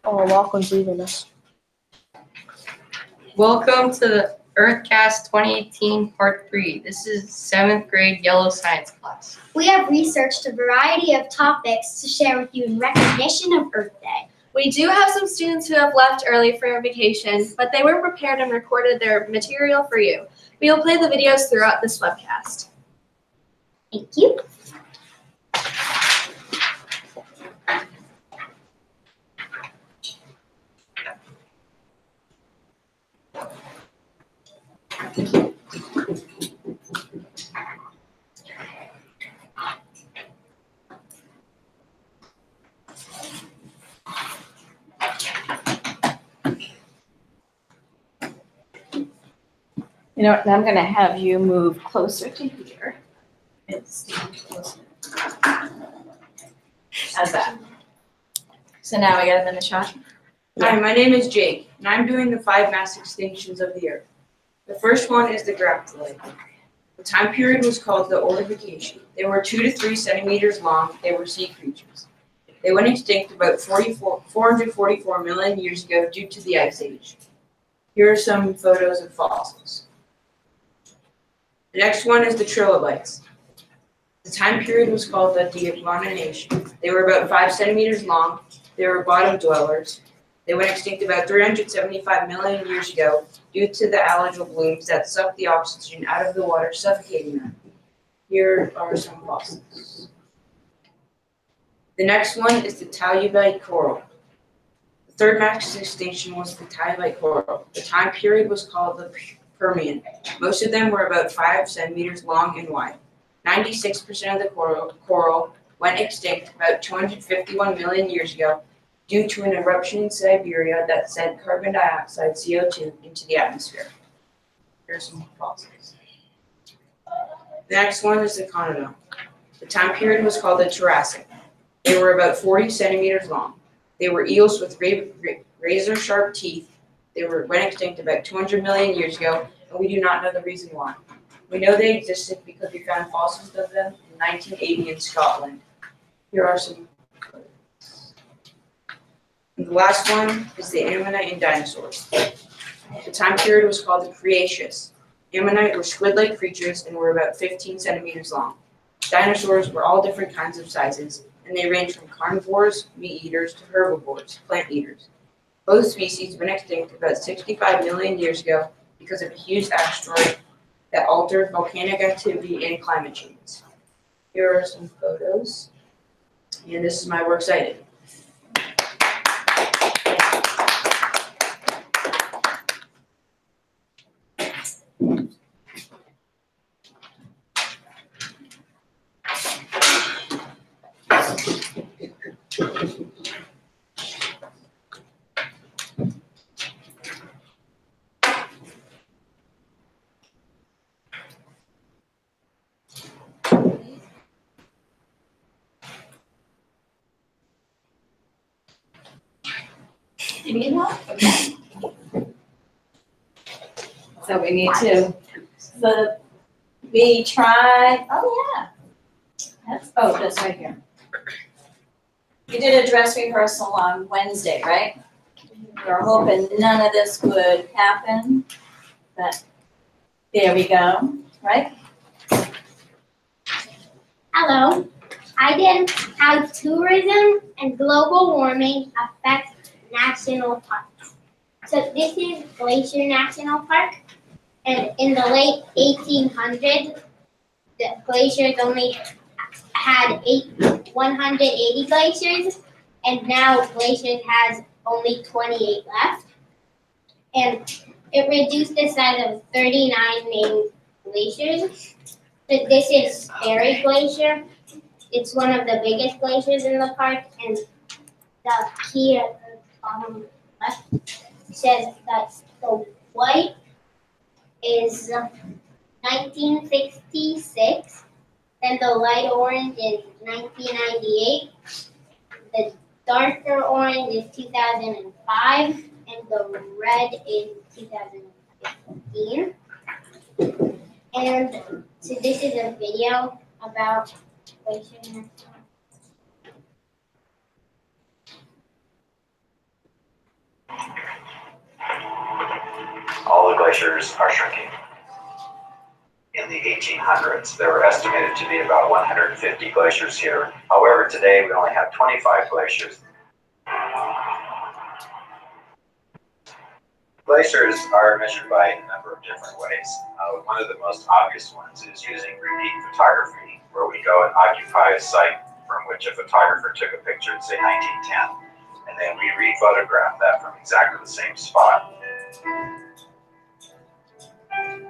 Oh, Lachlan's leaving us. Welcome to the Earthcast 2018 Part 3. This is 7th grade yellow science class. We have researched a variety of topics to share with you in recognition of Earth Day. We do have some students who have left early for vacation, but they were prepared and recorded their material for you. We will play the videos throughout this webcast. Thank you. You know what, I'm gonna have you move closer to here. And stand closer. How's that? So now we got a minute shot. Hi, my name is Jake, and I'm doing the 5 mass extinctions of the Earth. The first one is the graphite. The time period was called the Ordoviciation. They were 2 to 3 centimeters long. They were sea creatures. They went extinct about 444 million years ago due to the Ice Age. Here are some photos of fossils. The next one is the trilobites. The time period was called the Devonation. They were about 5 centimeters long. They were bottom dwellers. They went extinct about 375 million years ago due to the algal blooms that sucked the oxygen out of the water, suffocating them. Here are some fossils. The next one is the Talubite coral. The third mass extinction was the Talubite coral. The time period was called the Permian. Most of them were about 5 centimeters long and wide. 96% of the coral went extinct about 251 million years ago due to an eruption in Siberia that sent carbon dioxide, CO2, into the atmosphere. Here's some fossils. The next one is the Conodon. The time period was called the Jurassic. They were about 40 centimeters long. They were eels with razor-sharp teeth. They went extinct about 200 million years ago, and we do not know the reason why. We know they existed because we found fossils of them in 1980 in Scotland. Here are some photos. And the last one is the ammonite and dinosaurs. The time period was called the Cretaceous. Ammonite were squid-like creatures and were about 15 centimeters long. Dinosaurs were all different kinds of sizes, and they ranged from carnivores, meat eaters, to herbivores, plant eaters. Both species went extinct about 65 million years ago because of a huge asteroid that altered volcanic activity and climate change. Here are some photos, and this is my works cited. You need help? Okay. So we need to, we tried, oh yeah. That's right here. You did a dress rehearsal on Wednesday, right? We were hoping none of this would happen, but there we go, right? Hello. I did how tourism and global warming affect national parks. So this is Glacier National Park, and in the late 1800s, the glaciers only had 180 glaciers, and now glaciers has only 28 left. And it reduced the size of 39 named glaciers. But this is Sperry Glacier. It's one of the biggest glaciers in the park, and the key at the bottom left says that the white is 1966, then the light orange is 1998, the darker orange is 2005, and the red is 2015. And so this is a video about Glacier National. all the glaciers are shrinking. In the 1800s, there were estimated to be about 150 glaciers here. However, today we only have 25 glaciers. Glaciers are measured by a number of different ways. One of the most obvious ones is using repeat photography, where we go and occupy a site from which a photographer took a picture in, say, 1910, and then we re-photograph that from exactly the same spot.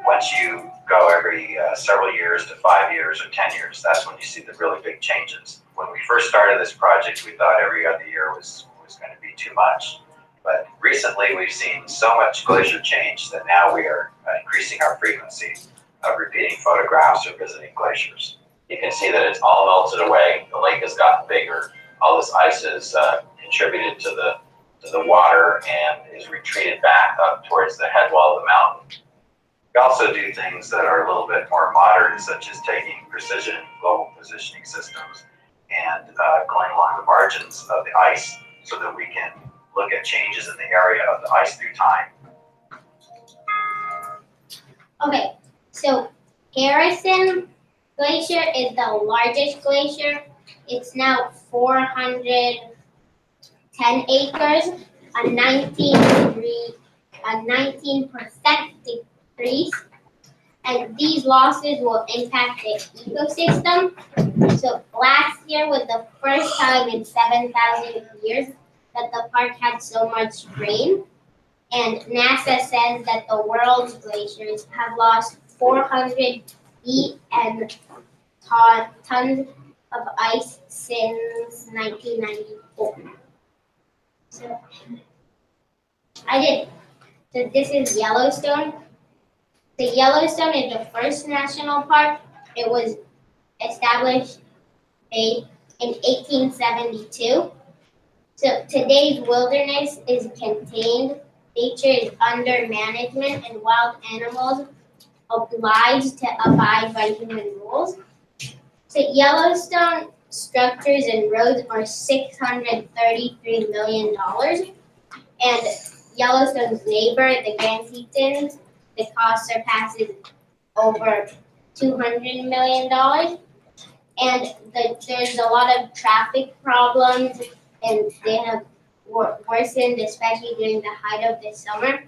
Once you go every several years to 5 years or 10 years, that's when you see the really big changes. When we first started this project, we thought every other year was going to be too much. But recently we've seen so much glacier change that now we are increasing our frequency of repeating photographs or visiting glaciers. You can see that it's all melted away. The lake has gotten bigger. All this ice has contributed to the water and is retreated back up towards the head wall of the mountain. We also do things that are a little bit more modern, such as taking precision global positioning systems and going along the margins of the ice so that we can look at changes in the area of the ice through time. Okay, so Harrison Glacier is the largest glacier. It's now 410 acres, a 19% decrease, and these losses will impact the ecosystem. So last year was the first time in 7,000 years that the park had so much rain, and NASA says that the world's glaciers have lost 400 feet and tons of ice since 1994. So So this is Yellowstone. The Yellowstone is the first national park. It was established in 1872. So today's wilderness is contained, nature is under management, and wild animals obliged to abide by human rules. So Yellowstone structures and roads are $633 million. And Yellowstone's neighbor, the Grand Tetons, the cost surpasses over $200 million. And there's a lot of traffic problems, and they have worsened, especially during the height of the summer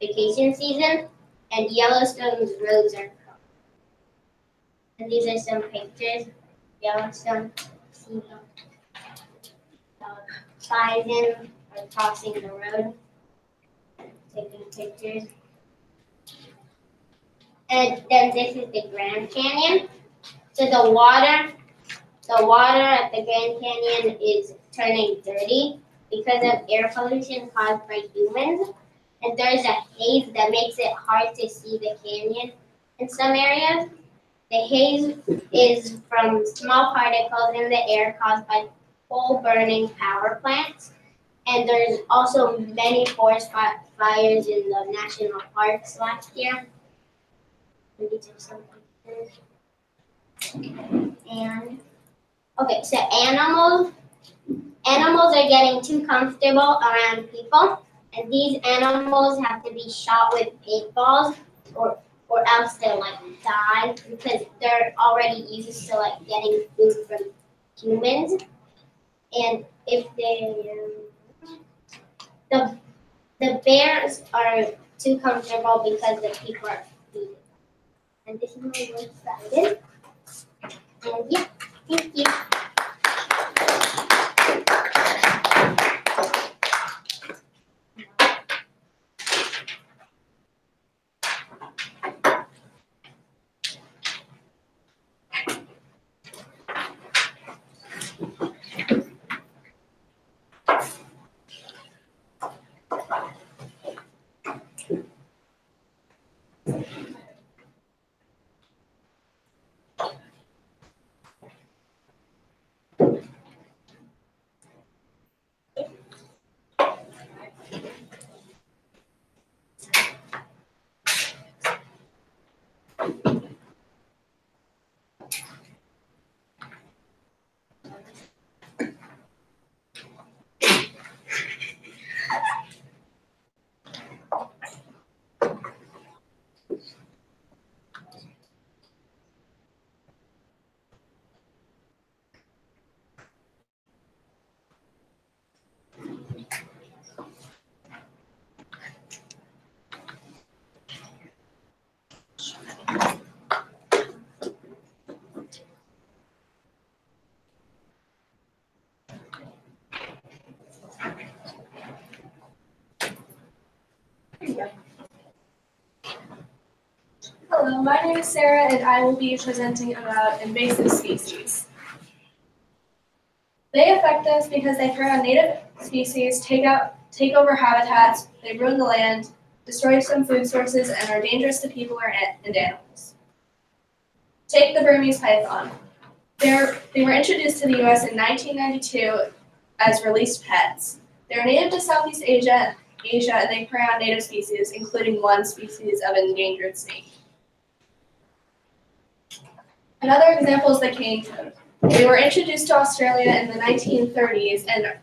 vacation season. And Yellowstone's roads are crooked. And these are some pictures. Yellowstone, see bison are crossing the road, taking pictures. And then this is the Grand Canyon. So the water at the Grand Canyon is turning dirty because of air pollution caused by humans. And there's a haze that makes it hard to see the canyon in some areas. The haze is from small particles in the air caused by coal-burning power plants. And there's also many forest fires in the national parks last year. And these are some pictures. And okay, so animals are getting too comfortable around people, and these animals have to be shot with paintballs or else they'll like die because they're already used to like getting food from humans. And if the bears are too comfortable because the people are feeding. And this is my work started. And yeah, thank you. Hello, my name is Sarah and I will be presenting about invasive species. They affect us because they prey on native species, take over habitats, they ruin the land, destroy some food sources, and are dangerous to people and animals. Take the Burmese python. They were introduced to the U.S. in 1992 as released pets. They're native to Southeast Asia, and they prey on native species, including one species of endangered snake. Another example is the cane toad. They were introduced to Australia in the 1930s and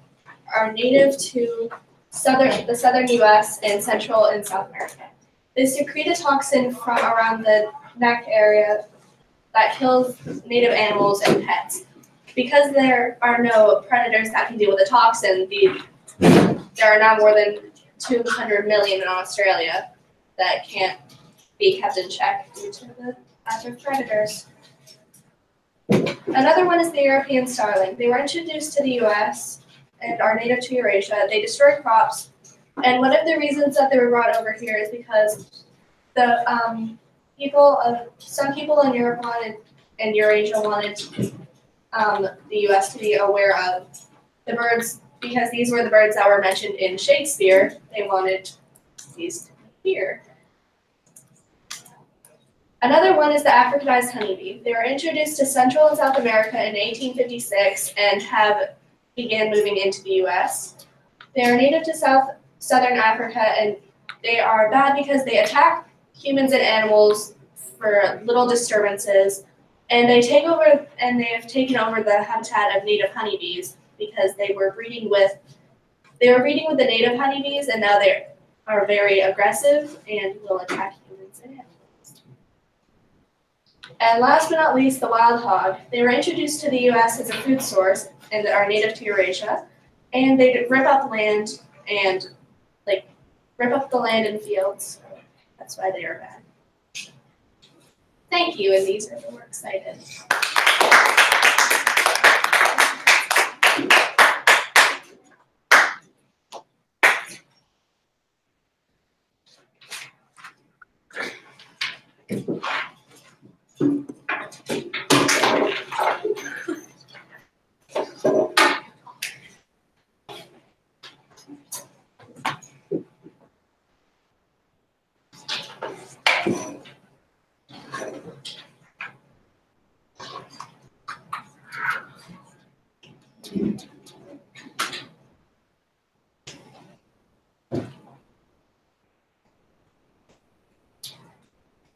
are native to the southern U.S. and Central and South America. They secrete a toxin from around the neck area that kills native animals and pets. Because there are no predators that can deal with the toxin, there are now more than 200 million in Australia that can't be kept in check due to the active predators. Another one is the European starling. They were introduced to the U.S. and are native to Eurasia. They destroy crops, and one of the reasons that they were brought over here is because some people in Europe and Eurasia wanted the U.S. to be aware of the birds, because these were the birds that were mentioned in Shakespeare. They wanted these to be here. Another one is the Africanized honeybee. They were introduced to Central and South America in 1856 and have began moving into the U.S. They are native to southern Africa, and they are bad because they attack humans and animals for little disturbances, and they have taken over the habitat of native honeybees because they were breeding with the native honeybees, and now they are very aggressive and will attack humans and animals. And last but not least, the wild hog. They were introduced to the U.S. as a food source and are native to Eurasia, and they rip up land and fields. That's why they are bad. Thank you, and these are the works cited.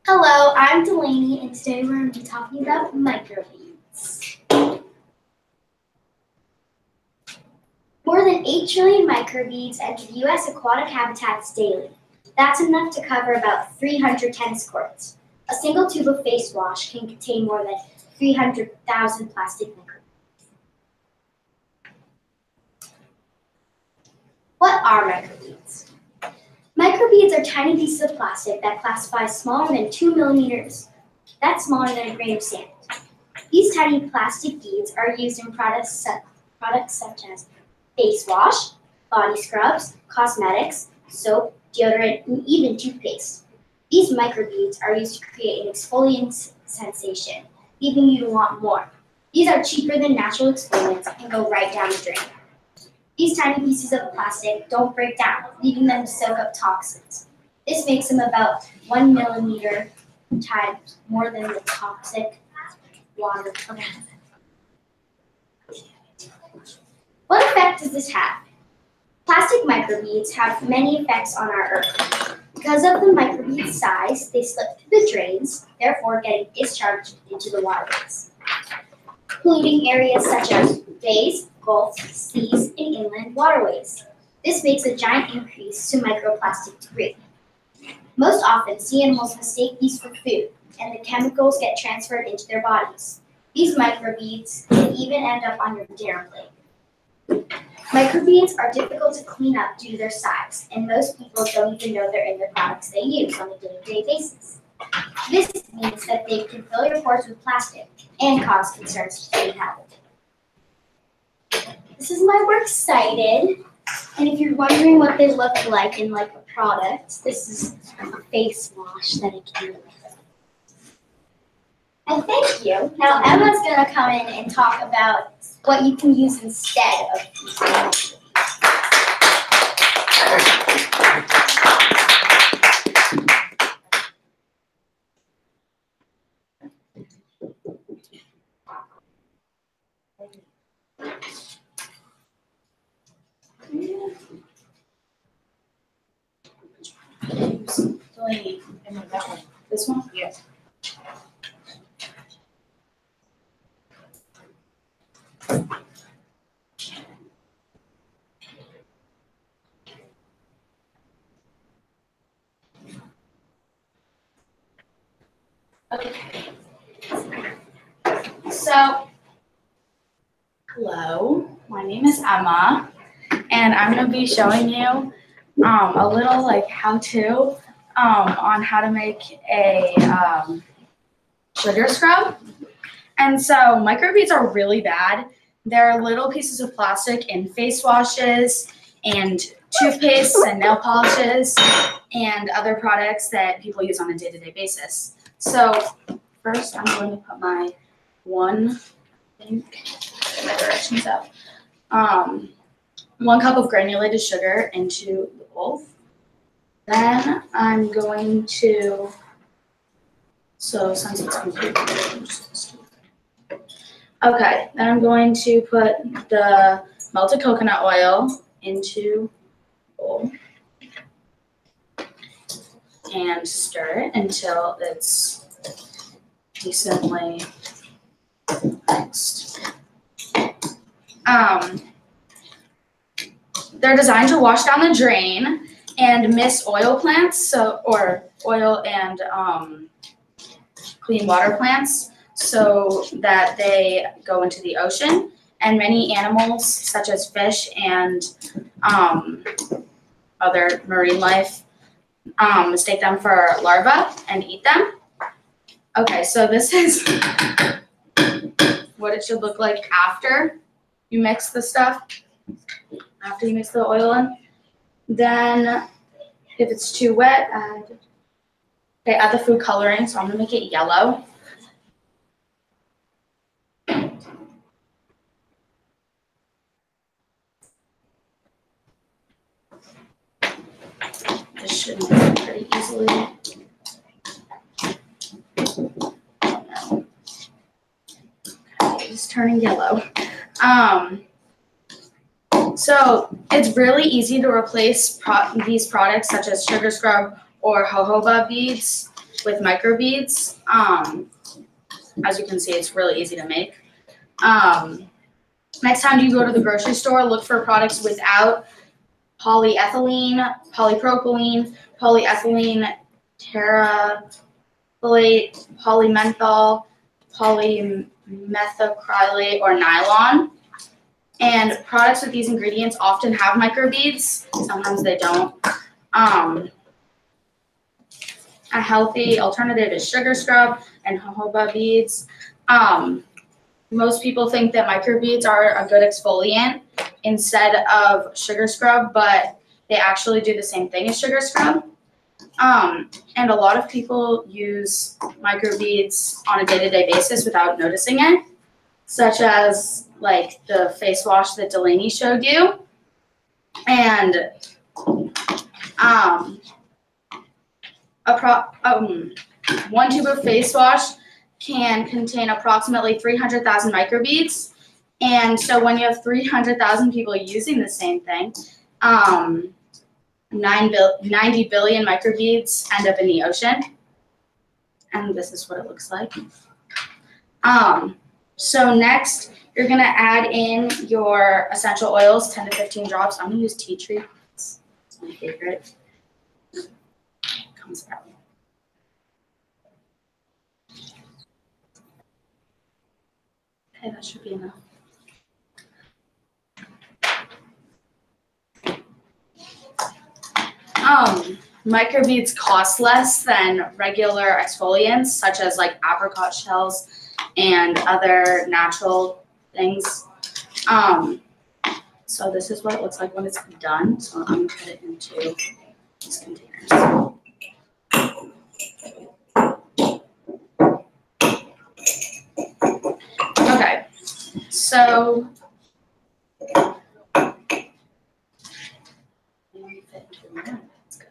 Hello, I'm Delaney, and today we're going to be talking about microbeads. More than 8 trillion microbeads enter the U.S. aquatic habitats daily. That's enough to cover about 300 tennis courts. A single tube of face wash can contain more than 300,000 plastic microbeads. What are microbeads? Microbeads are tiny pieces of plastic that classify smaller than 2 millimeters. That's smaller than a grain of sand. These tiny plastic beads are used in products such as face wash, body scrubs, cosmetics, soap, deodorant, and even toothpaste. These microbeads are used to create an exfoliant sensation, leaving you to want more. These are cheaper than natural exfoliants and go right down the drain. These tiny pieces of plastic don't break down, leaving them to soak up toxins. This makes them about 1 millimeter times more than the toxic water. What effect does this have? Plastic microbeads have many effects on our Earth. Because of the microbead size, they slip through the drains, therefore getting discharged into the waterways, polluting areas such as bays, gulfs, seas, and inland waterways. This makes a giant increase to microplastic debris. Most often, sea animals mistake these for food, and the chemicals get transferred into their bodies. These microbeads can even end up on your dinner plate. Microbeads are difficult to clean up due to their size, and most people don't even know they're in the products they use on a day-to-day basis. This means that they can fill your pores with plastic and cause concerns to human health. This is my works cited, and if you're wondering what they look like in a product, this is a face wash that I can use. And thank you. Now Emma's gonna come in and talk about what you can use instead of these. This one? Yes. So, hello, my name is Emma, and I'm going to be showing you a little like how-to on how to make a sugar scrub. And so microbeads are really bad. They're little pieces of plastic in face washes and toothpastes and nail polishes and other products that people use on a day-to-day basis. So first I'm going to put my one directions up. 1 cup of granulated sugar into the bowl. Then I'm going to, so since it's completely, okay, then I'm going to put the melted coconut oil into the bowl and stir it until it's decently mixed. They're designed to wash down the drain and mist oil plants, or oil and clean water plants, so that they go into the ocean. And many animals, such as fish and other marine life, mistake them for larvae and eat them. Okay, so this is what it should look like after you mix the stuff, after you mix the oil in. Then if it's too wet, add the food coloring, so I'm gonna make it yellow. This should mix it pretty easily. Okay, it's turning yellow. So it's really easy to replace these products such as sugar scrub or jojoba beads with microbeads. As you can see, it's really easy to make. Next time you go to the grocery store, look for products without polyethylene, polypropylene, polyethylene, terephthalate, polymenthol, polymethacrylate, or nylon. And products with these ingredients often have microbeads. Sometimes they don't. A healthy alternative is sugar scrub and jojoba beads. Most people think that microbeads are a good exfoliant instead of sugar scrub, but they actually do the same thing as sugar scrub. And a lot of people use microbeads on a day-to-day basis without noticing it, such as like the face wash that Delaney showed you. And 1 tube of face wash can contain approximately 300,000 microbeads. And so when you have 300,000 people using the same thing, 90 billion microbeads end up in the ocean. And this is what it looks like. So next, you're gonna add in your essential oils, 10 to 15 drops. I'm gonna use tea tree. It's my favorite. It comes out. Okay, that should be enough. Microbeads cost less than regular exfoliants, such as like apricot shells and other natural things. So this is what it looks like when it's done. So I'm gonna put it into these containers. So that's good.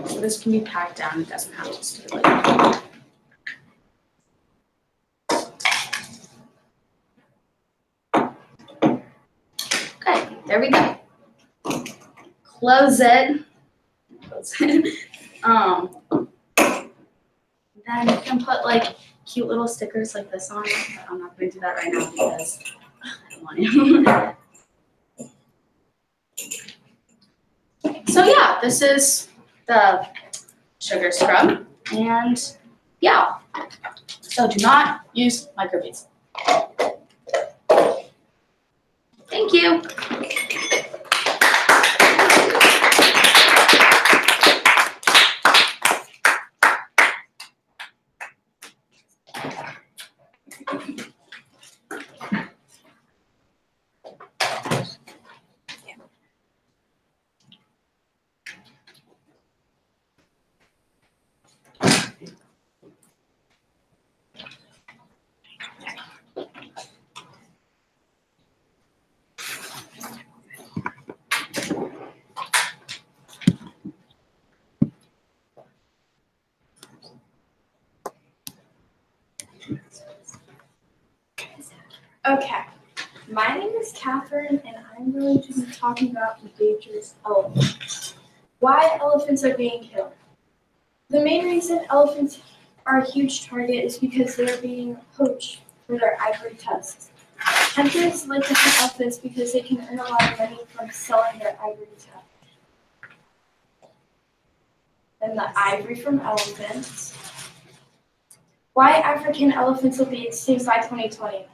So this can be packed down, it doesn't have to stay like that. Okay, there we go. Close it. Close it. Then you can put like cute little stickers like this on it, but I'm not going to do that right now because I don't want to. So yeah, this is the sugar scrub, and yeah, so do not use microbeads. Thank you. Okay, my name is Catherine, and I'm going to be talking about endangered elephants. Why elephants are being killed. The main reason elephants are a huge target is because they are being poached for their ivory tusks. Hunters like to hunt elephants because they can earn a lot of money from selling their ivory tusks. And the ivory from elephants. Why African elephants will be extinct by 2020.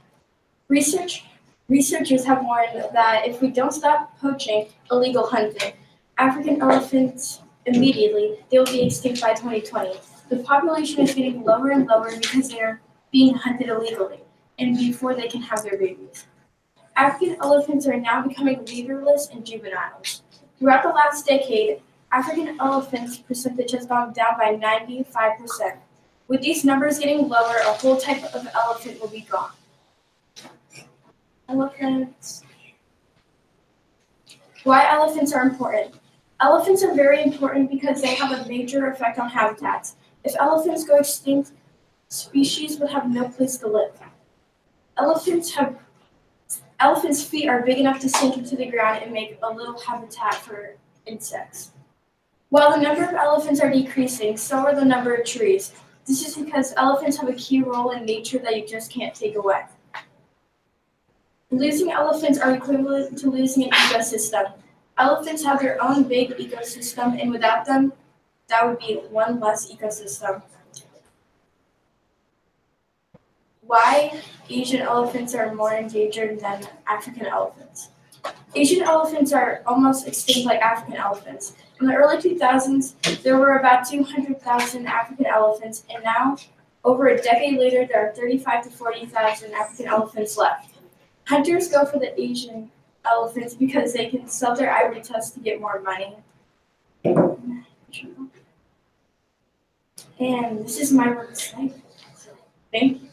Researchers have warned that if we don't stop poaching illegal hunting African elephants immediately, they will be extinct by 2020. The population is getting lower and lower because they are being hunted illegally and before they can have their babies. African elephants are now becoming leaderless and juveniles. Throughout the last decade, African elephants percentage has gone down by 95%. With these numbers getting lower, a whole type of elephant will be gone. Elephants. Why elephants are important. Elephants are very important because they have a major effect on habitats. If elephants go extinct, species would have no place to live. Elephants' feet are big enough to sink into the ground and make a little habitat for insects. While the number of elephants are decreasing, so are the number of trees. This is because elephants have a key role in nature that you just can't take away. Losing elephants are equivalent to losing an ecosystem. Elephants have their own big ecosystem, and without them, that would be one less ecosystem. Why Asian elephants are more endangered than African elephants. Asian elephants are almost extinct like African elephants. In the early 2000s, there were about 200,000 African elephants, and now, over a decade later, there are 35 to 40,000 African elephants left. Hunters go for the Asian elephants because they can sell their ivory tusks to get more money. And this is my work site. Thank you.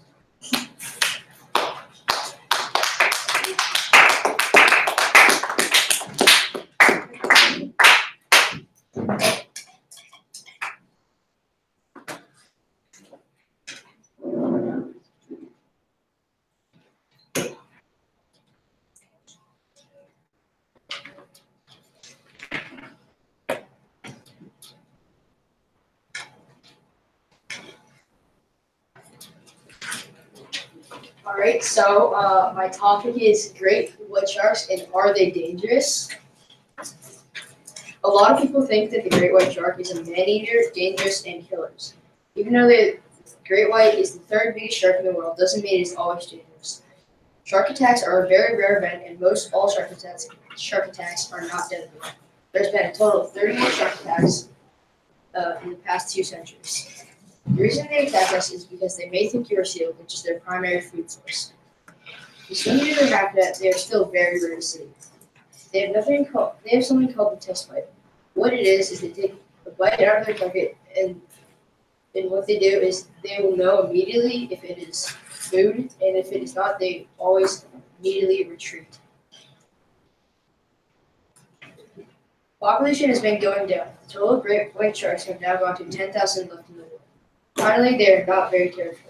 All right, so my topic is great white sharks and are they dangerous? A lot of people think that the great white shark is a man-eater, dangerous, and killers. Even though the great white is the third biggest shark in the world, doesn't mean it's always dangerous. Shark attacks are a very rare event, and most all shark attacks are not deadly. There's been a total of 34 shark attacks in the past 2 centuries. The reason they attack us is because they may think you're a seal, which is their primary food source. The swimmers are habitat, they are still very rare to see. They have something called the test bite. What it is they take a bite out of their target, and what they do is they will know immediately if it is food, and if it is not, they always immediately retreat. Population has been going down. Total great white sharks have now gone to 10,000 left in the world. Finally, they are not very territorial.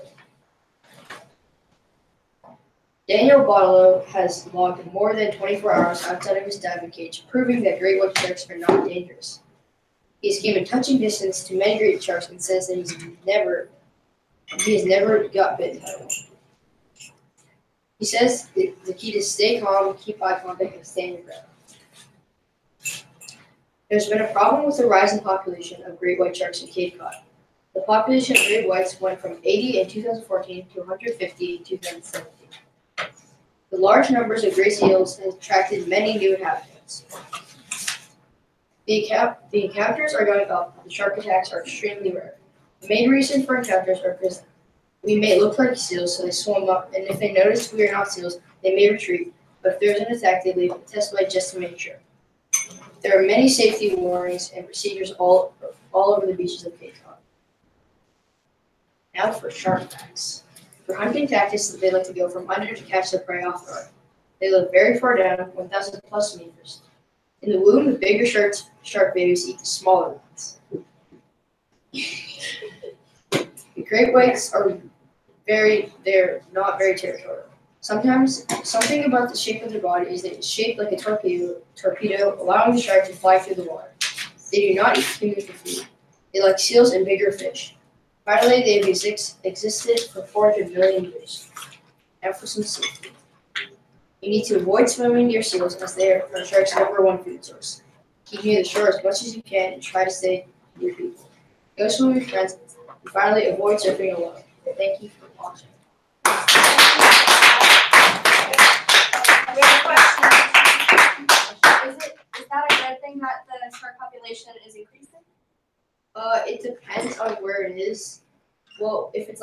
Daniel Bottolo has logged more than 24 hours outside of his diving cage, proving that great white sharks are not dangerous. He's given touching distance to many great sharks and says that he has never got bitten by one. He says the key to stay calm, keep eye contact, and stand your ground. There's been a problem with the rising population of great white sharks in Cape Cod. The population of great whites went from 80 in 2014 to 150 in 2017. The large numbers of gray seals has attracted many new inhabitants. The encounters are going up. The shark attacks are extremely rare. The main reason for encounters are because we may look like seals, so they swim up, and if they notice we are not seals, they may retreat. But if there is an attack, they leave a test bite just to make sure. There are many safety warnings and procedures all over the beaches of Cape Cod. Now for shark attacks. For hunting tactics, they like to go from under to catch their prey off guard. They live very far down, 1,000 plus meters. In the womb, the bigger shark babies eat the smaller ones. The great whites they're not very territorial. Sometimes, something about the shape of their body is that it's shaped like a torpedo, allowing the shark to fly through the water. They do not eat humans for food. They like seals and bigger fish. Finally, they have existed for 400 million years. Now for some safety. You need to avoid swimming near seals as they are sharks' #1 food source. Keep near the shore as much as you can and try to stay near people. Go swim with friends, and finally avoid surfing alone. Thank you for watching. We have a question. Is that a good thing that the shark population is increasing? It depends on where it is. Well, if it's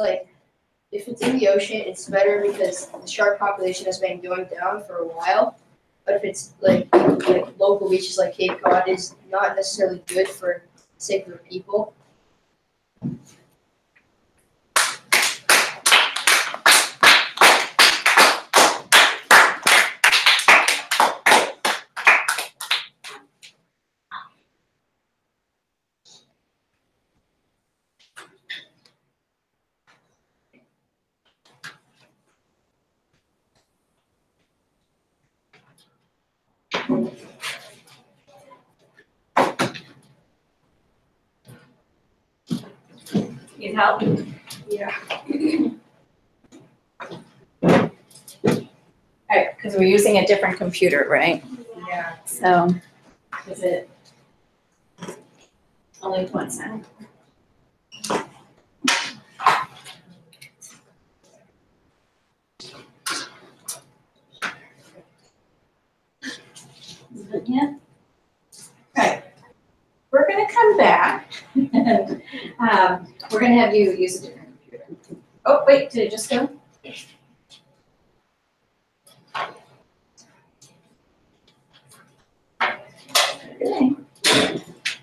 in the ocean, it's better because the shark population has been going down for a while. But if it's like local beaches like Cape Cod, it's not necessarily good for the sake of the people. Need help? Yeah. Alright, because we're using a different computer, right? Yeah. So, is it only 1 second? Yeah. Right. We're going to come back and we're going to have you use a different computer. Oh, wait, did it just go? Okay.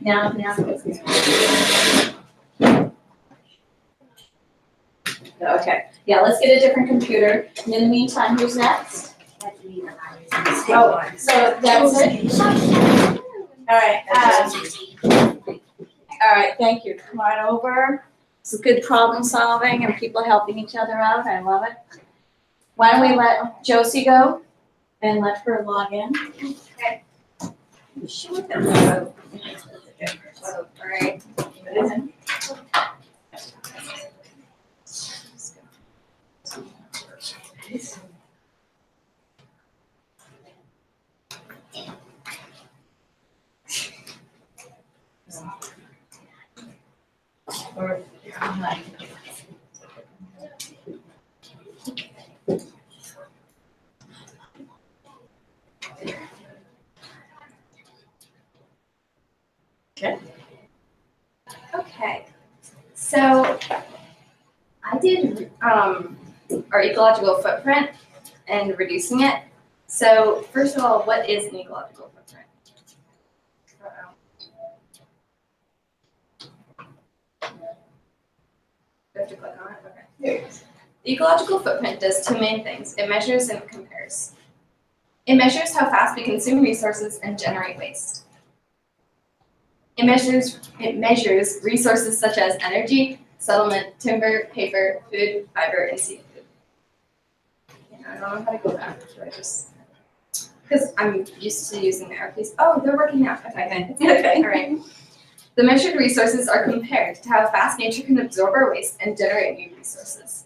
Now. Okay. Yeah, let's get a different computer. And in the meantime, who's next? Oh, so that's it. All right, thank you. Come on over. This is good problem solving and people helping each other out. I love it. Why don't we let Josie go and let her log in? Okay. Sure. All right. Okay, so I did our ecological footprint and reducing it. So first of all, what is an ecological footprint? Do I have to click on it? Okay. There it is. The ecological footprint does two main things. It measures and compares. It measures how fast we consume resources and generate waste. It measures resources such as energy, settlement, timber, paper, food, fiber, and seafood. Yeah, I don't know how to go back. Because I'm used to using the Earthcast. Oh, they're working now. Okay. Okay. All right. The measured resources are compared to how fast nature can absorb our waste and generate new resources.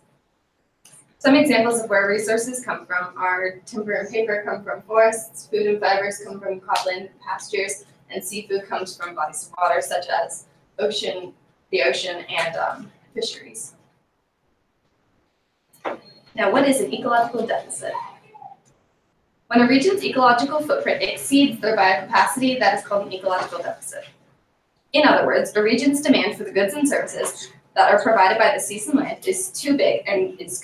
Some examples of where resources come from are timber and paper come from forests, food and fibers come from cropland and pastures, and seafood comes from bodies of water such as the ocean, and fisheries. Now, what is an ecological deficit? When a region's ecological footprint exceeds their biocapacity, that is called an ecological deficit. In other words, a region's demand for the goods and services that are provided by the seas and land is too big and is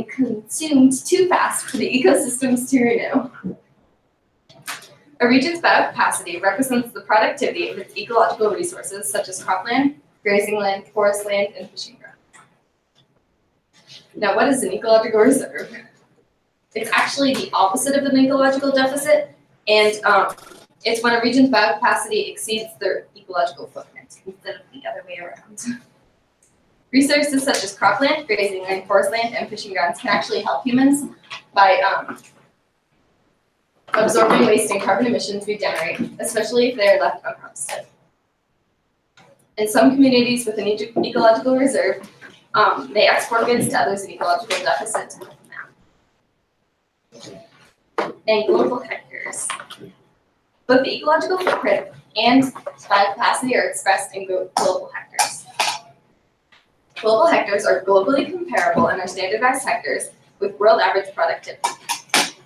consumed too fast for the ecosystems to renew. A region's biocapacity represents the productivity of its ecological resources such as cropland, grazing land, forest land, and fishing ground. Now, what is an ecological reserve? It's actually the opposite of an ecological deficit, and it's when a region's biocapacity exceeds their ecological footprint instead of the other way around. Resources such as cropland, grazing land, forest land, and fishing grounds can actually help humans by absorbing waste and carbon emissions we generate, especially if they are left unharvested. In some communities with an ecological reserve, they export goods to others in ecological deficit to help them out. And global hectares. Both the ecological footprint and biocapacity are expressed in global hectares. Global hectares are globally comparable and are standardized hectares with world average productivity.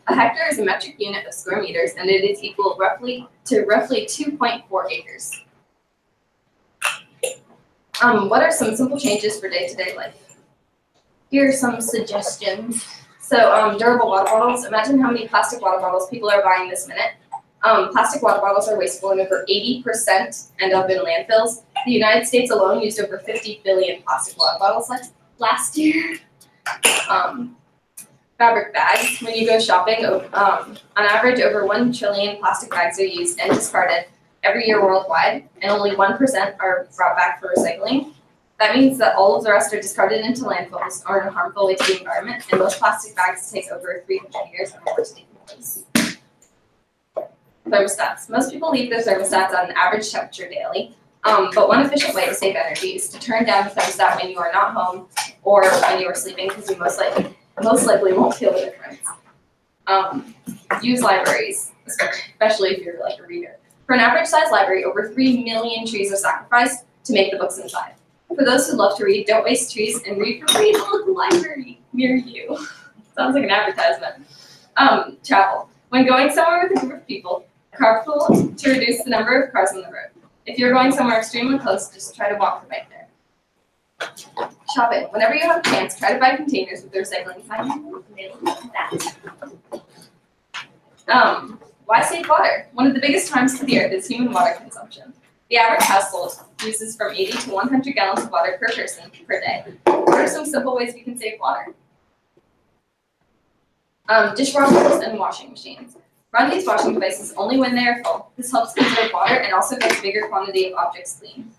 A hectare is a metric unit of square meters, and it is equal to roughly 2.4 acres. What are some simple changes for day-to-day life? Here are some suggestions. So durable water bottles. Imagine how many plastic water bottles people are buying this minute. Plastic water bottles are wasteful and over 80% end up in landfills. The United States alone used over 50 billion plastic water bottles last year. Fabric bags. When you go shopping, on average, over 1 trillion plastic bags are used and discarded every year worldwide, and only 1% are brought back for recycling. That means that all of the rest are discarded into landfills or in a harmful way to the environment, and most plastic bags take over 300 years before taking place. Thermostats. Most people leave their thermostats on an average temperature daily, but one efficient way to save energy is to turn down the thermostat when you are not home or when you are sleeping, because you most likely won't feel the difference. Use libraries, especially if you're like a reader. For an average size library, over 3 million trees are sacrificed to make the books inside. For those who love to read, don't waste trees and read for free at the local library near you. Sounds like an advertisement. Travel. When going somewhere with a group of people, carpool to reduce the number of cars on the road. If you're going somewhere extremely close, just try to walk the bike there. Shopping. Whenever you have a chance, try to buy containers with recycling sign. Why save water? One of the biggest harms to the earth is human water consumption. The average household uses from 80 to 100 gallons of water per person per day. What are some simple ways we can save water? Dishwashers and washing machines. Run these washing devices only when they are full. This helps conserve water and also gets a bigger quantity of objects clean.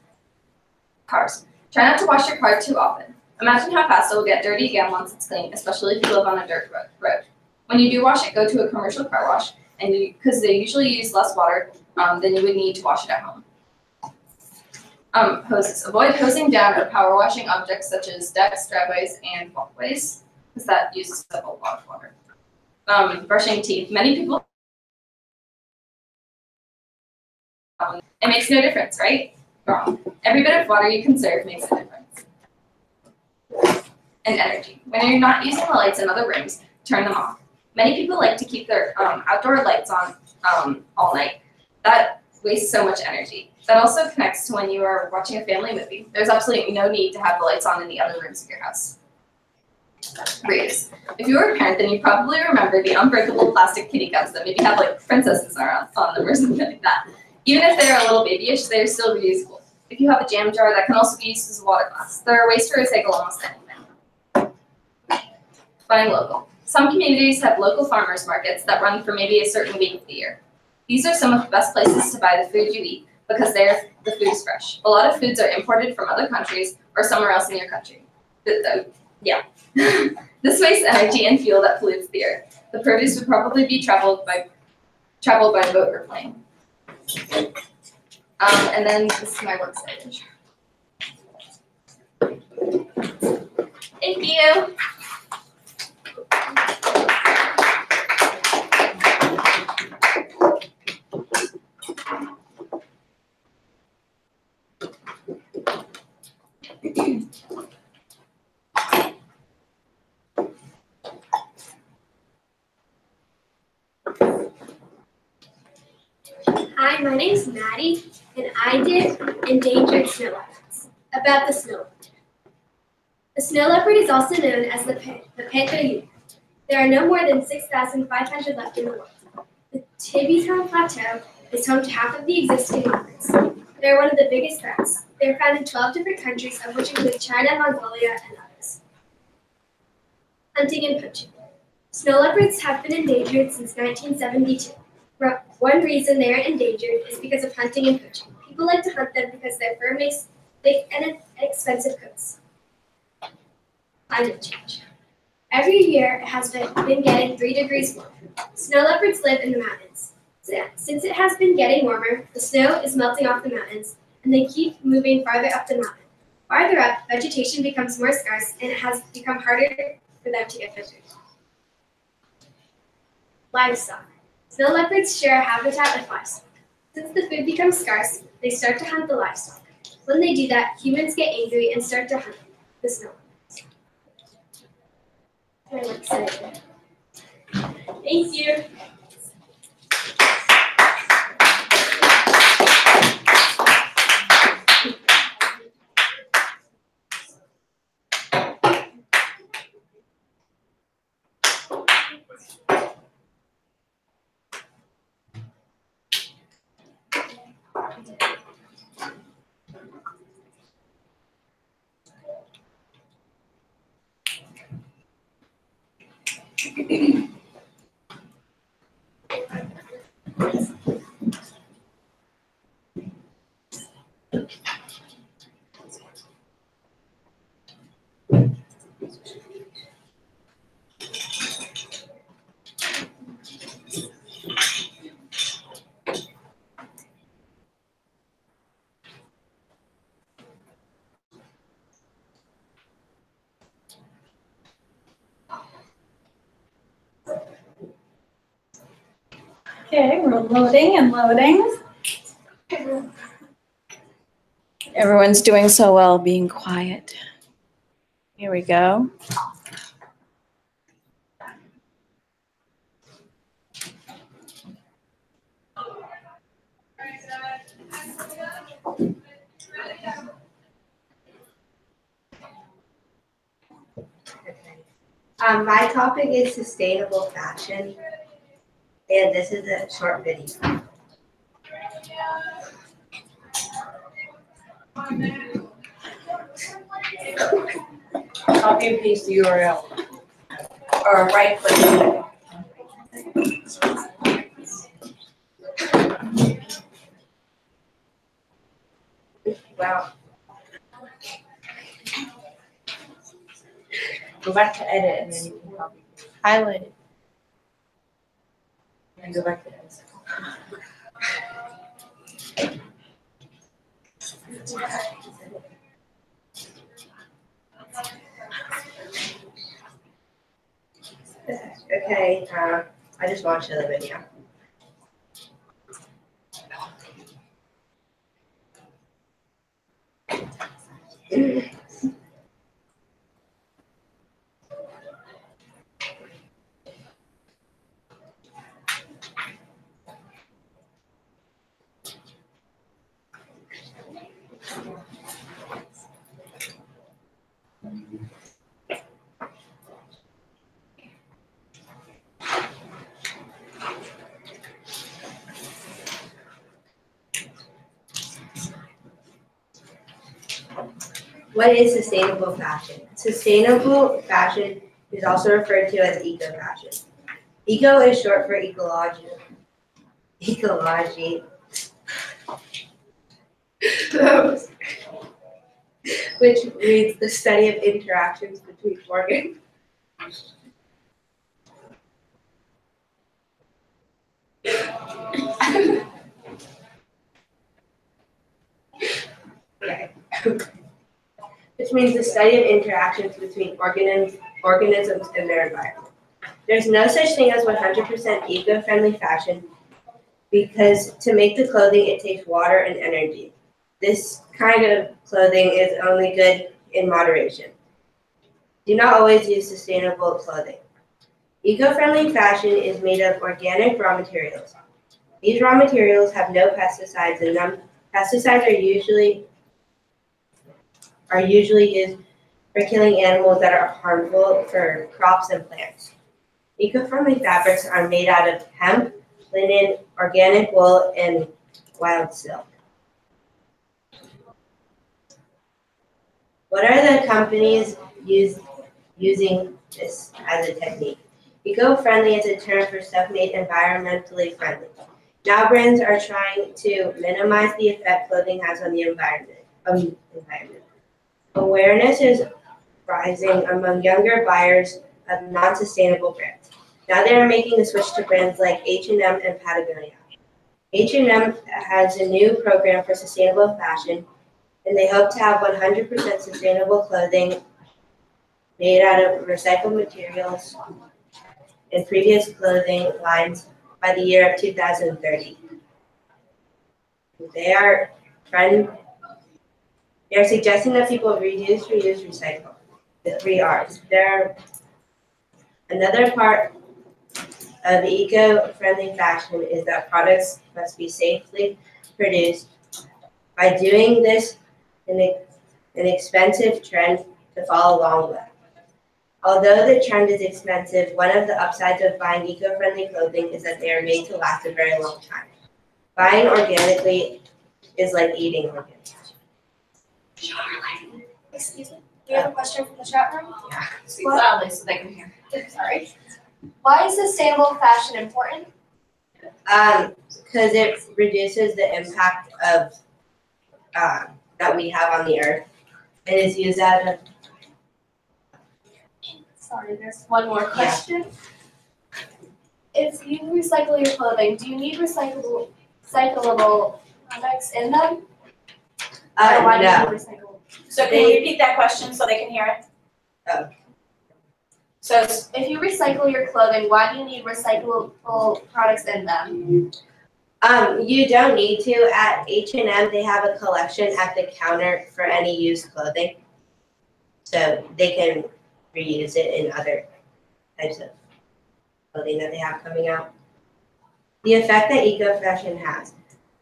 Cars. Try not to wash your car too often. Imagine how fast it will get dirty again once it's clean, especially if you live on a dirt road. When you do wash it, go to a commercial car wash, and because they usually use less water than you would need to wash it at home. Hoses. Avoid hosing down or power washing objects such as decks, driveways, and walkways, because that uses up a lot of water. Brushing teeth. Many people. It makes no difference, right? Wrong. Every bit of water you conserve makes a difference. And energy. When you're not using the lights in other rooms, turn them off. Many people like to keep their outdoor lights on all night. That wastes so much energy. That also connects to when you are watching a family movie. There's absolutely no need to have the lights on in the other rooms of your house. Reuse. If you were a parent, then you probably remember the unbreakable plastic kitty cups that maybe have like princesses on them or something like that. Even if they're a little babyish, they're still reusable. If you have a jam jar, that can also be used as a water glass. There are ways to recycle almost anything. Buying local. Some communities have local farmers markets that run for maybe a certain week of the year. These are some of the best places to buy the food you eat because the food is fresh. A lot of foods are imported from other countries or somewhere else in your country. Yeah. This wastes energy and fuel that pollutes the earth. The produce would probably be traveled by boat or plane. And then this is my work site. Thank you. Hi, my name's Maddie, and I did endangered snow leopards. About the snow leopard. The snow leopard is also known as the panther junior. There are no more than 6,500 left in the world. The Tibetan Plateau is home to half of the existing leopards. They are one of the biggest threats. They are found in 12 different countries, of which include China, Mongolia, and others. Hunting and poaching. Snow leopards have been endangered since 1972. One reason they are endangered is because of hunting and poaching. People like to hunt them because their fur makes thick and expensive coats. Climate change. Every year it has been getting 3 degrees warmer. Snow leopards live in the mountains. Since it has been getting warmer, the snow is melting off the mountains, and they keep moving farther up the mountain. Farther up, vegetation becomes more scarce, and it has become harder for them to get food. Livestock. Snow leopards share a habitat with livestock. Since the food becomes scarce, they start to hunt the livestock. When they do that, humans get angry and start to hunt the snow leopards. Thank you. Okay, we're loading and loading. Everyone's doing so well being quiet. Here we go. My topic is sustainable fashion, and this is a short video. Copy and paste the URL. Or right click. Wow. Go back to edit and then you can copy. Highlight it. And go back to edit. Okay, I just watched the video. What is sustainable fashion? Sustainable fashion is also referred to as eco-fashion. Eco is short for ecology. Which means the study of interactions between organs. Okay. Which means the study of interactions between organisms and their environment. There's no such thing as 100% eco-friendly fashion because to make the clothing, it takes water and energy. This kind of clothing is only good in moderation. Do not always use sustainable clothing. Eco-friendly fashion is made of organic raw materials. These raw materials have no pesticides in them. Pesticides are usually used for killing animals that are harmful for crops and plants. Eco-friendly fabrics are made out of hemp, linen, organic wool, and wild silk. What are the companies using this as a technique? Eco-friendly is a term for stuff made environmentally friendly. Now brands are trying to minimize the effect clothing has on the environment. Awareness is rising among younger buyers of non-sustainable brands. Now they are making the switch to brands like H&M and Patagonia. H&M has a new program for sustainable fashion, and they hope to have 100% sustainable clothing made out of recycled materials in previous clothing lines by the year of 2030. They are suggesting that people reduce, reuse, recycle. The 3 R's. Another part of eco-friendly fashion is that products must be safely produced. By doing this, an expensive trend to follow along with. Although the trend is expensive, one of the upsides of buying eco-friendly clothing is that they are made to last a very long time. Buying organically is like eating organic. Excuse me, we have a question from the chat room. Speak loudly so they can hear. Sorry. Why is sustainable fashion important? Because it reduces the impact of that we have on the earth. It is used as a Sorry, there's one more question. If you recycle your clothing, do you need recyclable products in them? Or why do you no. need recyclable? So can you repeat that question so they can hear it? Oh. So if you recycle your clothing, why do you need recyclable products in them? You don't need to. At H&M, they have a collection at the counter for any used clothing. So they can reuse it in other types of clothing that they have coming out. The effect that eco-fashion has.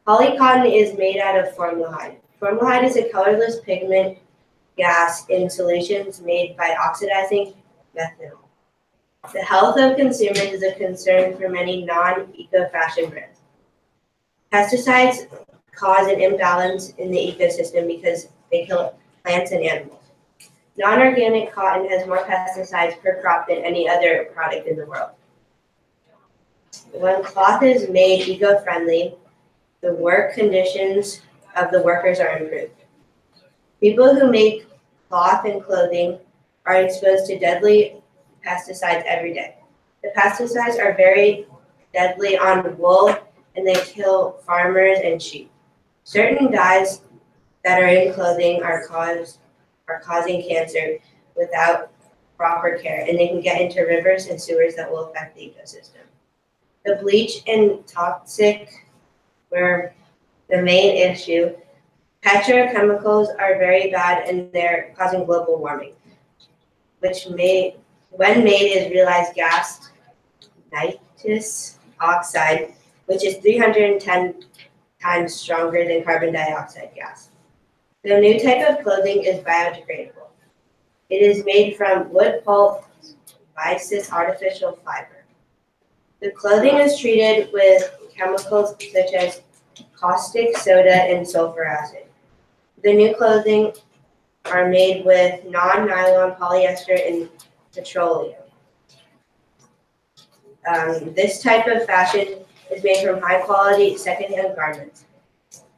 Polycotton is made out of formaldehyde. Formaldehyde is a colorless pigment gas in solutions made by oxidizing methanol. The health of consumers is a concern for many non-eco-fashion brands. Pesticides cause an imbalance in the ecosystem because they kill plants and animals. Non-organic cotton has more pesticides per crop than any other product in the world. When cloth is made eco-friendly, the work conditions of the workers are improved. People who make cloth and clothing are exposed to deadly pesticides every day. The pesticides are very deadly on wool and they kill farmers and sheep. Certain dyes that are in clothing are causing cancer without proper care, and they can get into rivers and sewers that will affect the ecosystem. The bleach and toxic were the main issue. Petrochemicals are very bad and they're causing global warming, which when made is realized gas, nitrous oxide, which is 310 times stronger than carbon dioxide gas. The new type of clothing is biodegradable. It is made from wood pulp, viscous artificial fiber. The clothing is treated with chemicals such as caustic soda and sulfur acid. The new clothing are made with non-nylon polyester and petroleum. This type of fashion is made from high-quality secondhand garments.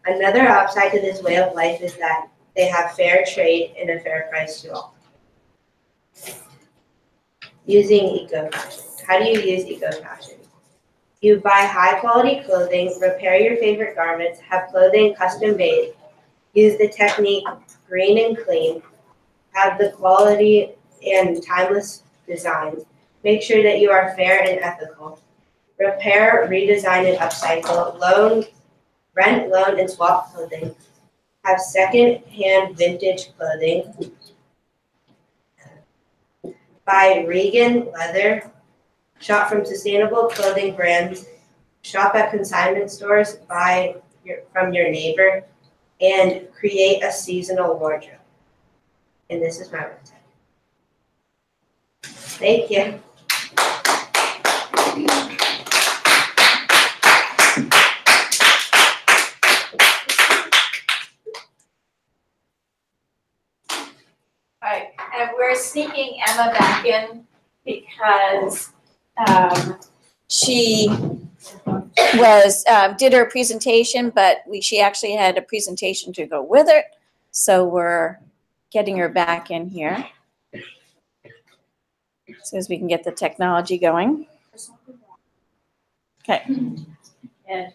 Another upside to this way of life is that they have fair trade and a fair price to all. Using eco-fashion. How do you use eco-fashion? You buy high-quality clothing, repair your favorite garments, have clothing custom-made, use the technique green and clean, have the quality and timeless designs, make sure that you are fair and ethical, repair, redesign, and upcycle, rent, loan, and swap clothing, have second-hand vintage clothing, buy vegan leather, shop from sustainable clothing brands, shop at consignment stores, buy from your neighbor, and create a seasonal wardrobe. And this is my website. Thank you. Right, and we're sneaking Emma back in because she did her presentation, but she actually had a presentation to go with it. So we're getting her back in here as soon as we can get the technology going. Okay. And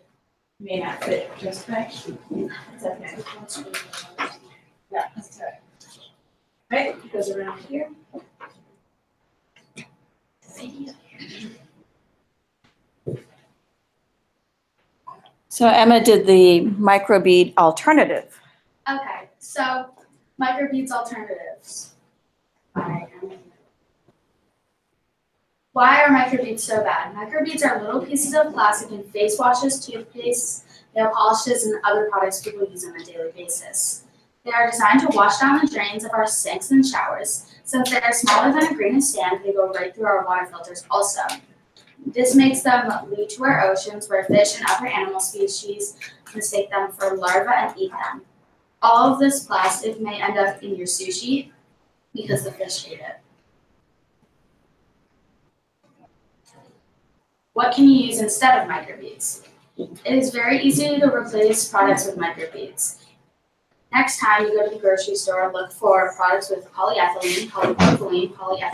may not fit just right. It's okay. Yeah, that's right. Right, it goes around here. So Emma did the microbead alternative. Okay, so microbeads alternatives. Why are microbeads so bad? Microbeads are little pieces of plastic in face washes, toothpaste, nail polishes, and other products people use on a daily basis. They are designed to wash down the drains of our sinks and showers. Since they are smaller than a grain of sand, they go right through our water filters also. This makes them lead to our oceans, where fish and other animal species mistake them for larvae and eat them. All of this plastic may end up in your sushi because the fish ate it. What can you use instead of microbeads? It is very easy to replace products with microbeads. Next time you go to the grocery store, look for products with polyethylene, polypropylene, I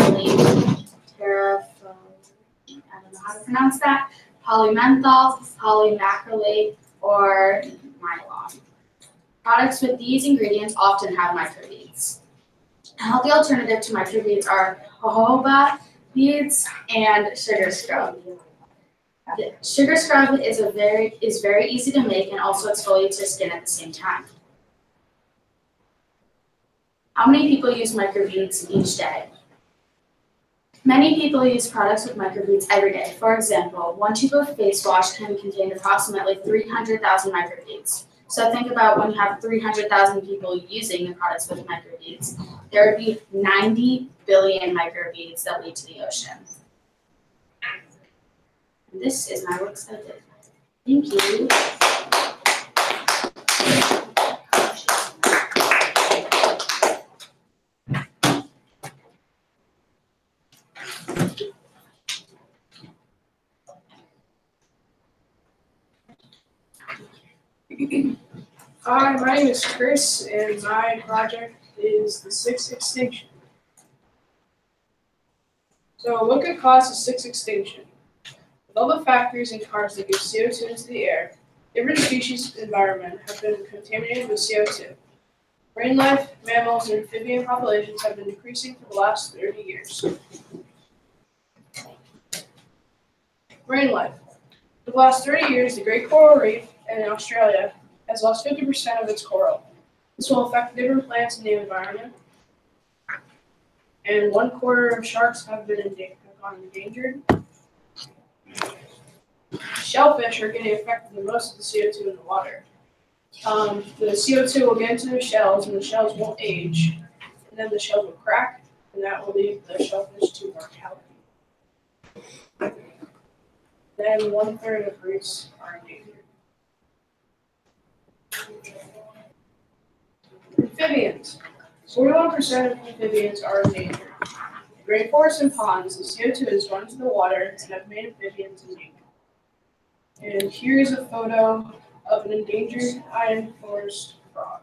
don't know how to pronounce that, polymenthol, polymacrolate, or nylon. Products with these ingredients often have microbeads. A healthy alternative to microbeads are jojoba beads and sugar scrub. Sugar scrub is very easy to make and also exfoliates your skin at the same time. How many people use microbeads each day? Many people use products with microbeads every day. For example, 1 tube of face wash can contain approximately 300,000 microbeads. So think about when you have 300,000 people using the products with microbeads. There would be 90 billion microbeads that lead to the ocean. And this is my work cited. Thank you. Hi, my name is Chris, and my project is the sixth extinction. So what could cause the sixth extinction? With all the factories and cars that give CO2 into the air, different species environment have been contaminated with CO2. Marine life, mammals, and amphibian populations have been decreasing for the last 30 years. Marine life. For the last 30 years, the Great Coral Reef in Australia has lost 50% of its coral. This will affect different plants in the environment. And 1/4 of sharks have gone endangered. Shellfish are getting affected the most of the CO2 in the water. The CO2 will get into the shells, and the shells won't age. And then the shells will crack, and that will lead the shellfish to mortality. Then 1/3 of reefs are endangered. Amphibians. 41% of amphibians are endangered. In rainforests and ponds, the CO2 is run to the water and have made amphibians endangered. And here is a photo of an endangered iron forest frog.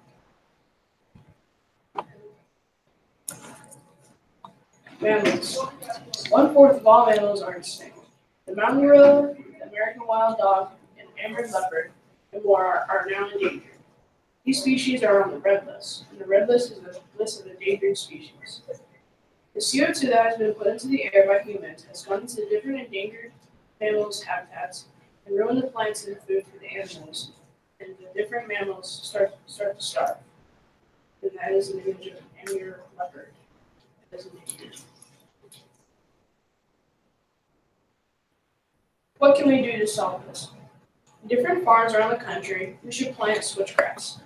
Mammals. 1/4 of all mammals are extinct. The mountain gorilla, the American wild dog, and Amber leopard, and more are now endangered. These species are on the red list, and the red list is a list of endangered species. The CO2 that has been put into the air by humans has gone into different endangered mammals' habitats and ruined the plants and food for the animals, and the different mammals start to starve. And that is an image of Amber leopard. That is endangered. What can we do to solve this? In different farms around the country, we should plant switchgrass.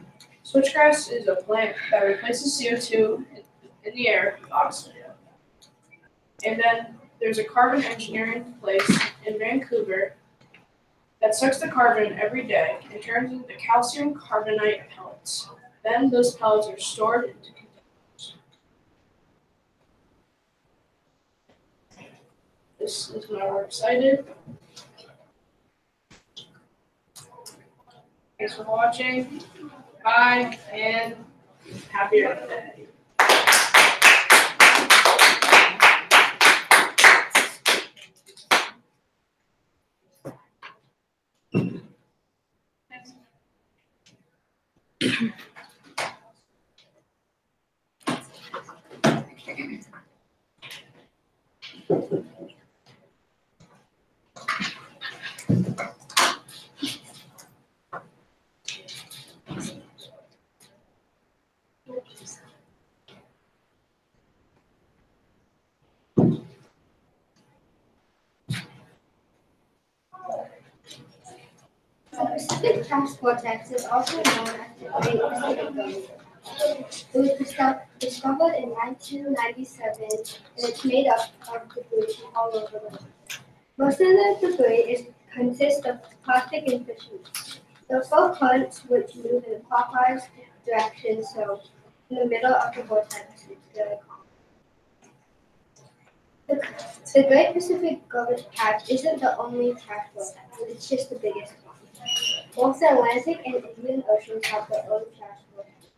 Switchgrass is a plant that replaces CO2 in the air with oxygen. And then there's a carbon engineering place in Vancouver that sucks the carbon every day and turns into calcium carbonate pellets. Then those pellets are stored into containers. This is my work cited. Thanks for watching. Bye and happy Earth Day. The Pacific Trash Vortex is also known as the Great Pacific Ghost. It was discovered in 1997, and it's made up of debris from all over the world. Most of the debris consists of plastic and fishing nets. There are 4 currents which move in a clockwise direction, so in the middle of the vortex it's very calm. The Great Pacific Garbage Patch isn't the only trash vortex, it's just the biggest one. Both the Atlantic and Indian Oceans have their own trash vortex.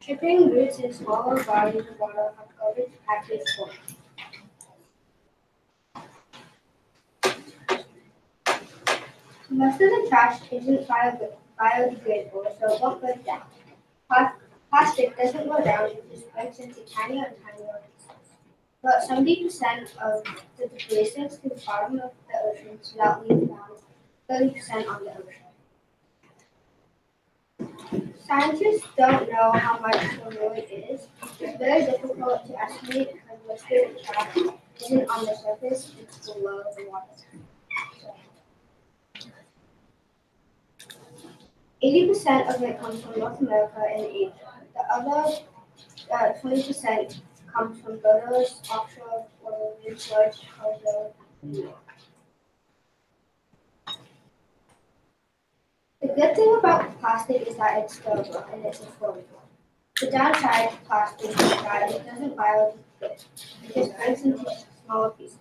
Shipping routes in smaller bodies of water have garbage patches formed. Most of the trash isn't biodegradable, so it won't break down. Plastic doesn't go down, it just breaks into tinier and tinier pieces. About 70% of the debris sinks to the bottom of the oceans without leaving down 30% on the ocean. Scientists don't know how much there really is. It's very difficult to estimate because most of the trash isn't on the surface, it's below the water. 80% of it comes from North America and Asia. The other 20% comes from boaters, offshore oil rigs, large cargo, and New York. The good thing about plastic is that it's durable and it's affordable. The downside to plastic is that it doesn't biodegrade. It just breaks into smaller pieces.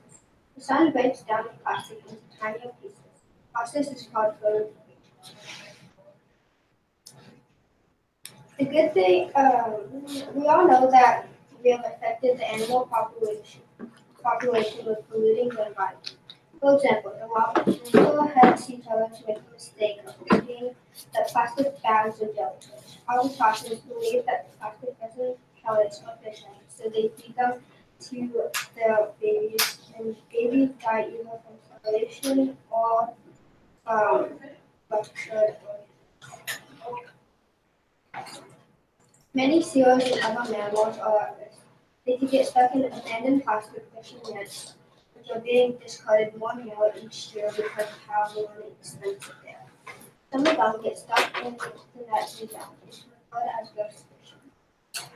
The sun breaks down the plastic into tinier pieces. The process is called photodegradation. The good thing, we all know that we have affected the animal population with polluting the environment. For example, the wild buffalo heads each other to make the mistake of thinking that plastic bags are jellyfish. Albatrosses believe that the plastic doesn't kill its fish eggs, so they feed them to their babies, and babies die either from starvation or ruptured organs. Many seals and other mammals are at risk. They can get stuck in abandoned plastic fishing nets, which are being discarded more and more each year because of how expensive they are. Some of them get stuck in the nets and drown. It's referred as ghost fishing.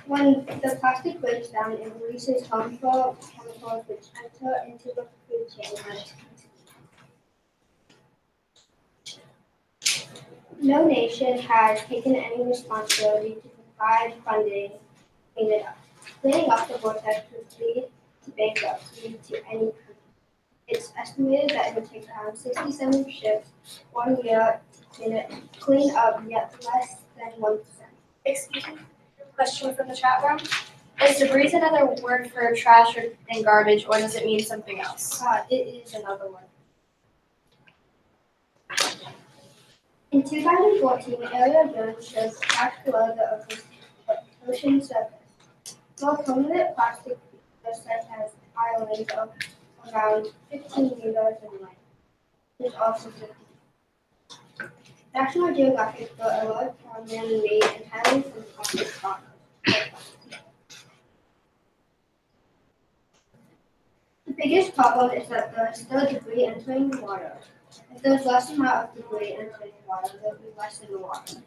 When the plastic breaks down, it releases harmful chemicals which enter into the food chain when it's consumed. No nation has taken any responsibility to provide funding, clean it up. Cleaning up the vortex would lead to bankruptcy to any country. It's estimated that it would take around 67 ships 1 year to clean up yet less than 1%. Excuse me, question from the chat room. Is debris another word for trash and garbage, or does it mean something else? It is another one. In 2014, aerial drones showed cracks below the ocean surface. More permanent plastic features such as islands of around 15 meters in length is also seen. National Geographic built a large camera made entirely from plastic bottles. The biggest problem is that there is still debris entering the water. If there's less amount of debris entering the water, there will be less in the water.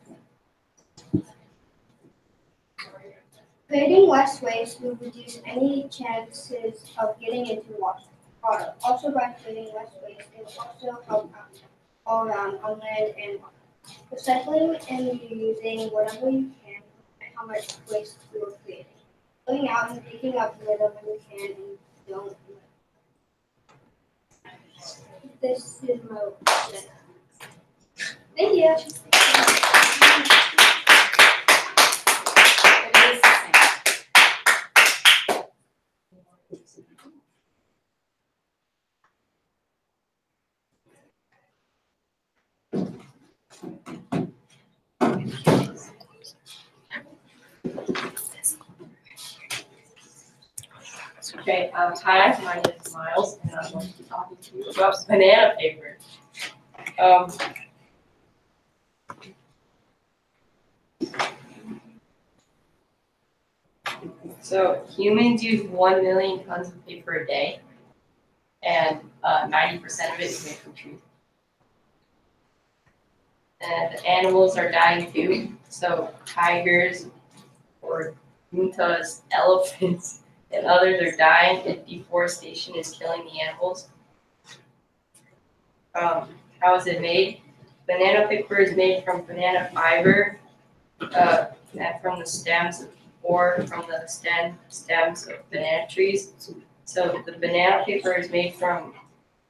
Creating less waste will reduce any chances of getting into water. Also, by creating less waste, it will also help out all around on land and water. Recycling and reusing whatever you can, how much waste you are creating. Going out and picking up whatever you can and don't. This is my opinion. Thank you. Okay, hi, my name is Miles, and I'm going to be talking to you about banana paper. So humans use 1 million tons of paper a day, and 90% of it is made from trees. And animals are dying too, so tigers, orangutans, elephants, and others are dying, and deforestation is killing the animals. How is it made? Banana paper is made from banana fiber, and from the stems or from the stems of banana trees. So the banana paper is made from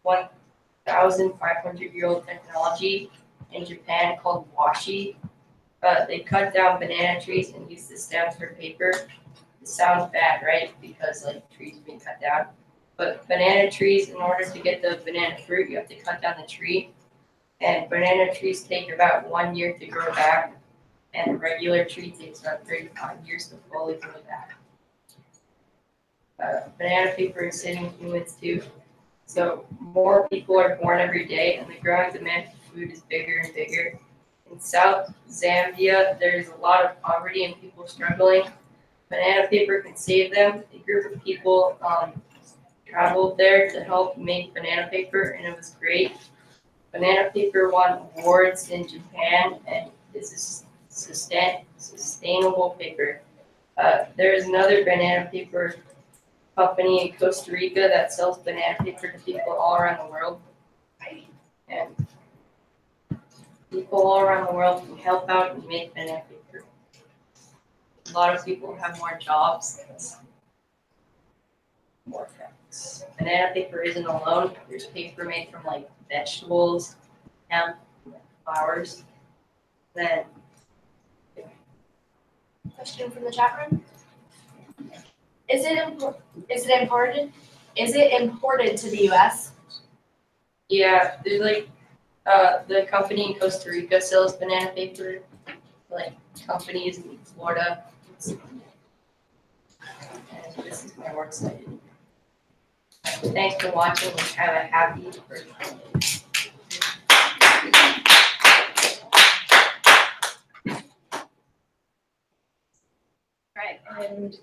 1,500-year-old technology in Japan called washi. They cut down banana trees and use the stems for paper. It sounds bad, right? Because trees being cut down. But banana trees, in order to get the banana fruit, you have to cut down the tree. And banana trees take about 1 year to grow back. And a regular tree takes about 35 years to fully grow back. Banana paper is saving humans too. So more people are born every day, and the growing demand for food is bigger and bigger. In South Zambia, there's a lot of poverty and people struggling. Banana paper can save them. A group of people traveled there to help make banana paper, and it was great. Banana paper won awards in Japan, and is a sustainable paper. There is another banana paper company in Costa Rica that sells banana paper to people all around the world. And people all around the world can help out and make banana paper. A lot of people have more jobs. More facts. Banana paper isn't alone. There's paper made from vegetables, hemp, flowers. Then Question from the chat room. Is it imported to the U.S.? yeah, there's the company in Costa Rica sells banana paper, companies in Florida. And this is my work site. Thanks for watching and have a happy birthday. Right, and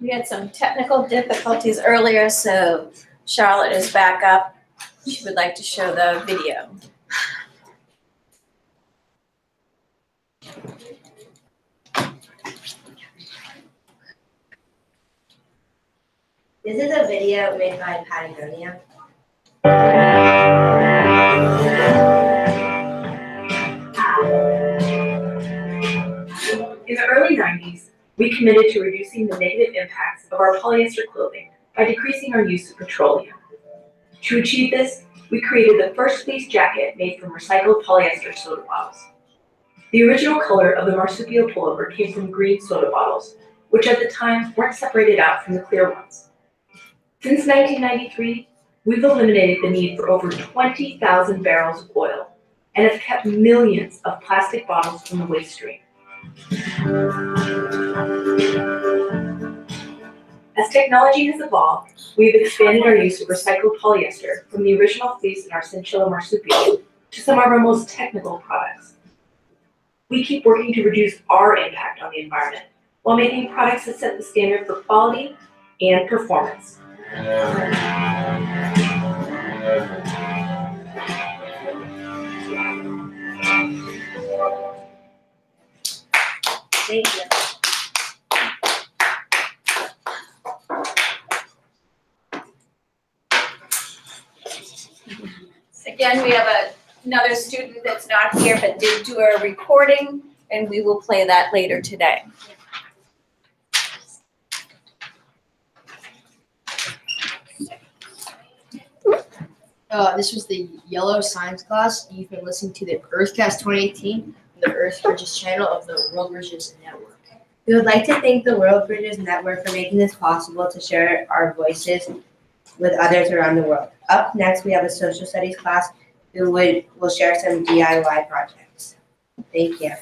we had some technical difficulties earlier, so Charlotte is back up. She would like to show the video. This is a video made by Patagonia. In the early 90s, We committed to reducing the negative impacts of our polyester clothing by decreasing our use of petroleum. To achieve this, we created the first fleece jacket made from recycled polyester soda bottles. The original color of the marsupial pullover came from green soda bottles, which at the time weren't separated out from the clear ones. Since 1993, we've eliminated the need for over 20,000 barrels of oil and have kept millions of plastic bottles from the waste stream. As technology has evolved, we've expanded our use of recycled polyester from the original fleece in our chinchilla marsupial to some of our most technical products. We keep working to reduce our impact on the environment while making products that set the standard for quality and performance. Thank you. Again, we have another student that's not here but did do a recording, and we will play that later today. This was the yellow science class. You've been listening to the Earthcast 2018 on the Earthbridges channel of the Worldbridges network. We would like to thank the Worldbridges network for making this possible to share our voices with others around the world. Up next, we have a social studies class who will share some DIY projects. Thank you.